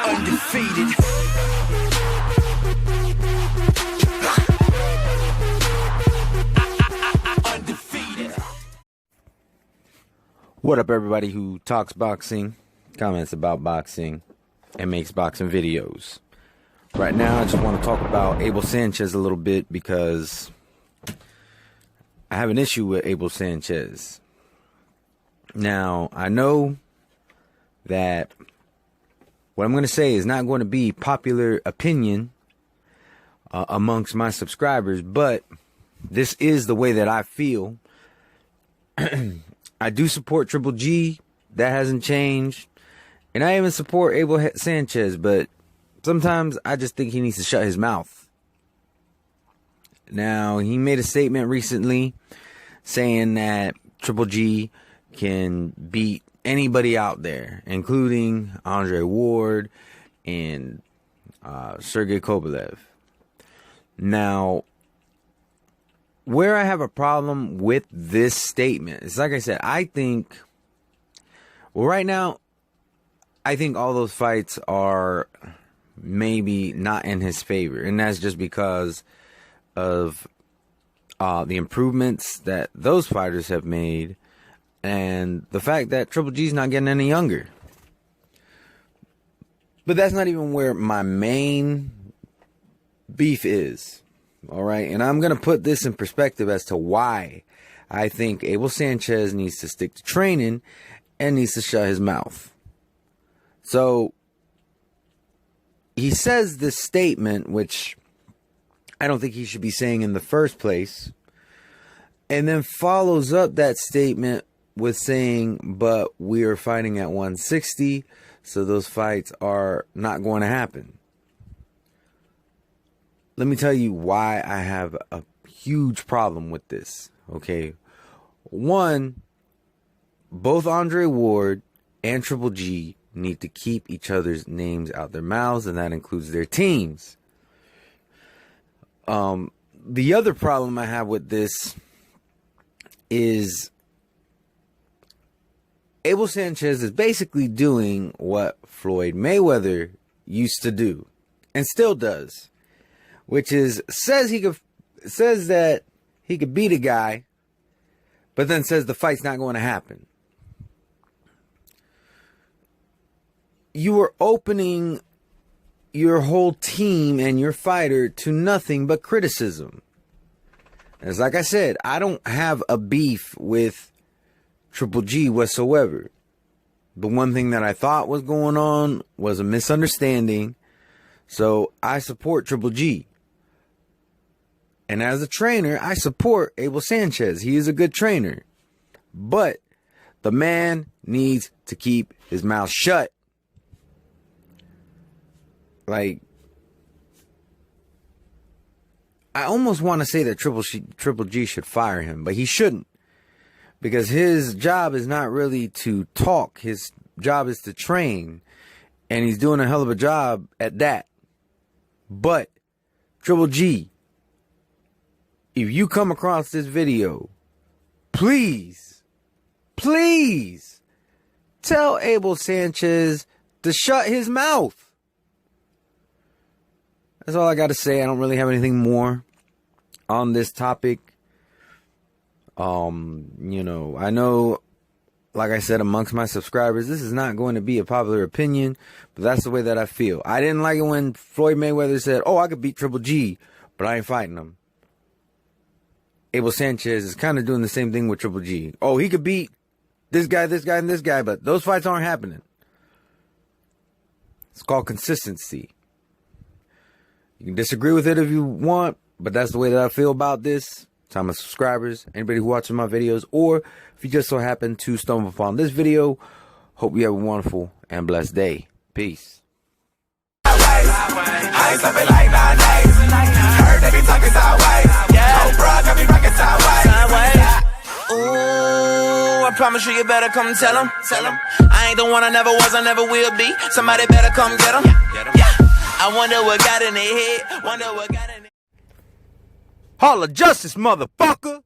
undefeated. What up, everybody who talks boxing, comments about boxing, and makes boxing videos? Right now, I just want to talk about Abel Sanchez a little bit because I have an issue with Abel Sanchez. Now, I know that what I'm going to say is not going to be popular opinion amongst my subscribers, but this is the way that I feel. I do support Triple G. That hasn't changed. And I even support Abel Sanchez, but sometimes I just think he needs to shut his mouth. Now, he made a statement recently saying that Triple G can beat anybody out there, including Andre Ward and Sergey Kovalev. Now, where I have a problem with this statement is, like I said, I think, well, right now, I think all those fights are maybe not in his favor. And that's just because of the improvements that those fighters have made and the fact that Triple G's not getting any younger. But that's not even where my main beef is. All right, and I'm going to put this in perspective as to why I think Abel Sanchez needs to stick to training and needs to shut his mouth. So, he says this statement, which I don't think he should be saying in the first place, and then follows up that statement with saying, but we are fighting at 160, so those fights are not going to happen. Let me tell you why I have a huge problem with this, okay? One, both Andre Ward and Triple G need to keep each other's names out their mouths, and that includes their teams. The other problem I have with this is Abel Sanchez is basically doing what Floyd Mayweather used to do, and still does. Which is, says that he could beat a guy, but then says the fight's not going to happen. You are opening your whole team and your fighter to nothing but criticism. As like I said, I don't have a beef with Triple G whatsoever. The one thing that I thought was going on was a misunderstanding. So I support Triple G. And as a trainer, I support Abel Sanchez. He is a good trainer. But the man needs to keep his mouth shut. Like, I almost want to say that Triple G should fire him, but he shouldn't. Because his job is not really to talk. His job is to train. And he's doing a hell of a job at that. But Triple G, if you come across this video, please tell Abel Sanchez to shut his mouth. That's all I got to say. I don't really have anything more on this topic. You know, I know, like I said, amongst my subscribers, this is not going to be a popular opinion, but that's the way that I feel. I didn't like it when Floyd Mayweather said, oh, I could beat Triple G, but I ain't fighting him. Abel Sanchez is kind of doing the same thing with Triple G. Oh, he could beat this guy, and this guy, but those fights aren't happening. It's called consistency. You can disagree with it if you want, but that's the way that I feel about this. To my subscribers, anybody who watches my videos, or if you just so happen to stumble upon this video, hope you have a wonderful and blessed day. Peace. I ain't something like 9 days. Heard they be talking sideways. Oh, bro, got me rocking sideways. Ooh, I promise you better come tell them. I ain't the one I never was, I never will be. Somebody better come get them. Yeah. I wonder what got in their head. Hall of Justice, motherfucker.